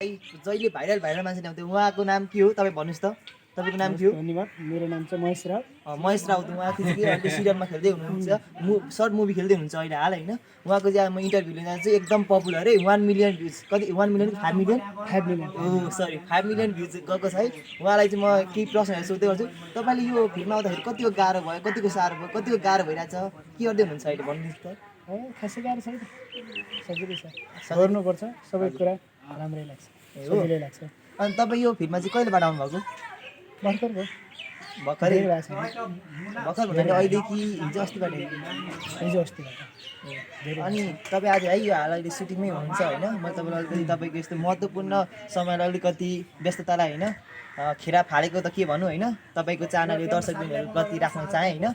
जहिले भाइरल मान्छे ल्याउँथ्यो उहाँको नाम के हो तपाईँ भन्नुहोस् त तपाईँको नाम के हो? धन्यवाद। मेरो नाम चाहिँ महेश राउत। महेश राउत उहाँ चाहिँ अहिले सिरियलमा खेल्दै हुनुहुन्छ सर्ट मुभी खेल्दै हुनुहुन्छ अहिले हाल होइन। उहाँको चाहिँ म इन्टरभ्यू लिँदा चाहिँ एकदम पपुलर है 1 मिलियन भ्युज कति 1 मिलियन 5 मिलियन 5 मिलियन ओ सरी 5 मिलियन भ्युज गएको छ है। उहाँलाई चाहिँ म केही प्रश्नहरू सोध्दै गर्छु तपाईँले यो फिल्ममा आउँदाखेरि कतिको गाह्रो भयो कतिको साह्रो भयो कतिको गाह्रो भइरहेछ के गर्दै हुनुहुन्छ अहिले भन्नुहोस् त? खासै गाह्रो छैन, सजिलै छ, गर्नुपर्छ सबै कुरा राम्रै लाग्छ, सजिलै लाग्छ। अनि तपाईँ यो फिल्ममा चाहिँ कहिलेबाट आउनुभएको? भर्खर भयो, भर्खरै धेरै भएको छैन, भर्खर भन्नाले अहिले कि हिजो अस्तिबाट? हिजो अस्तिबाट। अनि तपाईँ आज है यो हाल अहिले सुटिङमै हुनुहुन्छ होइन। म तपाईँलाई अलिकति तपाईँको यस्तो महत्त्वपूर्ण समयलाई अलिकति व्यस्ततालाई होइन खेरा फालेको त के भन्नु होइन तपाईँको चाहनाले दर्शकप्रति राख्न चाहेँ होइन।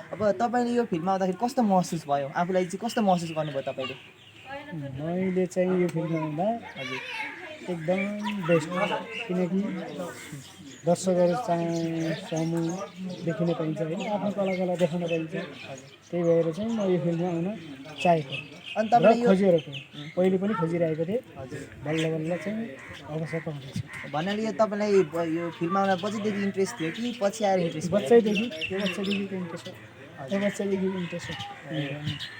अब तपाईँले यो फिल्ममा आउँदाखेरि कस्तो महसुस भयो आफूलाई चाहिँ कस्तो महसुस गर्नुभयो तपाईँले? मैले चाहिँ यो फिल्ममा आउँदा हजुर एकदम बेस्ट, किनकि दर्शकहरू समूह देखिन पाइन्छ होइन, आफ्नो कला देखाउन पाइन्छ। त्यही भएर चाहिँ म यो फिल्ममा आउन चाहेको अनि र तपाईँले यो खोजिरहेको पहिले पनि खोजिरहेको थिएँ। हजुर बल्ल बल्ल चाहिँ अवसर पाउँदैछु। भन्नाले यो तपाईँलाई यो फिल्ममा आउन बच्चैदेखि इन्ट्रेस्ट थियो कि पछि आएर इन्ट्रेस्ट भयो? बच्चैदेखि इन्ट्रेस्ट हो, बच्चैदेखि इन्ट्रेस्ट हो।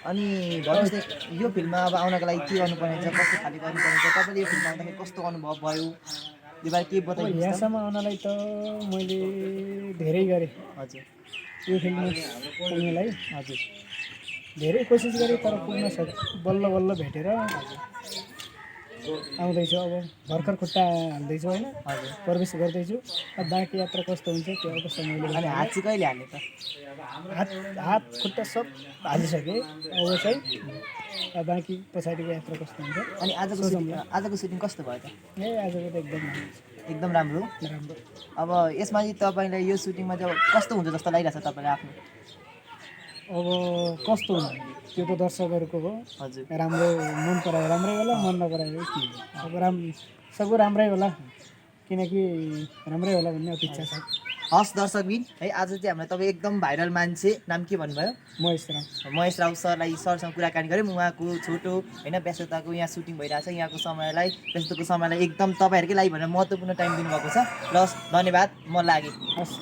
अनि भन्नुहोस् त यो फिल्ममा अब आउनको लागि के गर्नुपर्ने छ कस्तो खाले गर्नुपर्ने छ तपाईँले यो फिल्ममा आउँदाखेरि कस्तो अनुभव भयो यो बारे के बताइदिनुहोस् त? यहाँसम्म आउनलाई त मैले धेरै गरेँ, हजुर यो फिल्ममा पुग्नलाई हजुर धेरै कोसिस गरेँ तर पुग्न बल्ल बल्ल भेटेर आउँदैछु। अब भर्खर खुट्टा हाल्दैछु होइन, हजुर प्रवेश गर्दैछु। अब बाँकी यात्रा कस्तो हुन्छ त्यो अब समयले अनि हात चाहिँ कहिले हाल्ने त? हात खुट्टा सब हालिसकेँ, अब चाहिँ बाँकी पछाडिको यात्रा कस्तो हुन्छ। अनि आजको सुटिङ कस्तो भयो त? आजको त एकदम राम्रो। राम्रो। अब यसमा चाहिँ तपाईँलाई यो सुटिङमा चाहिँ अब कस्तो हुन्छ जस्तो लागिरहेछ तपाईँलाई आफ्नो? अब कस्तो हुन्छ त्यो त दर्शकहरूको हो। हजुर राम्रो मन परायो राम्रै होला, मन नपरायो के अब सबको राम्रै होला, किनकि राम्रै होला भन्ने अपेक्षा छ। हस् दर्शकबिन है आज चाहिँ हामीलाई तपाईँ एकदम भाइरल मान्छे नाम के भन्नुभयो? महेश राउत सरसँग कुराकानी गऱ्यौँ। उहाँको छोटो होइन व्यस्तताको यहाँ सुटिङ भइरहेछ यहाँको समयलाई व्यस्तताको समयलाई एकदम तपाईँहरूकै लागि भनेर महत्त्वपूर्ण टाइम दिनुभएको छ। ल धन्यवाद म लागेँ। हस्।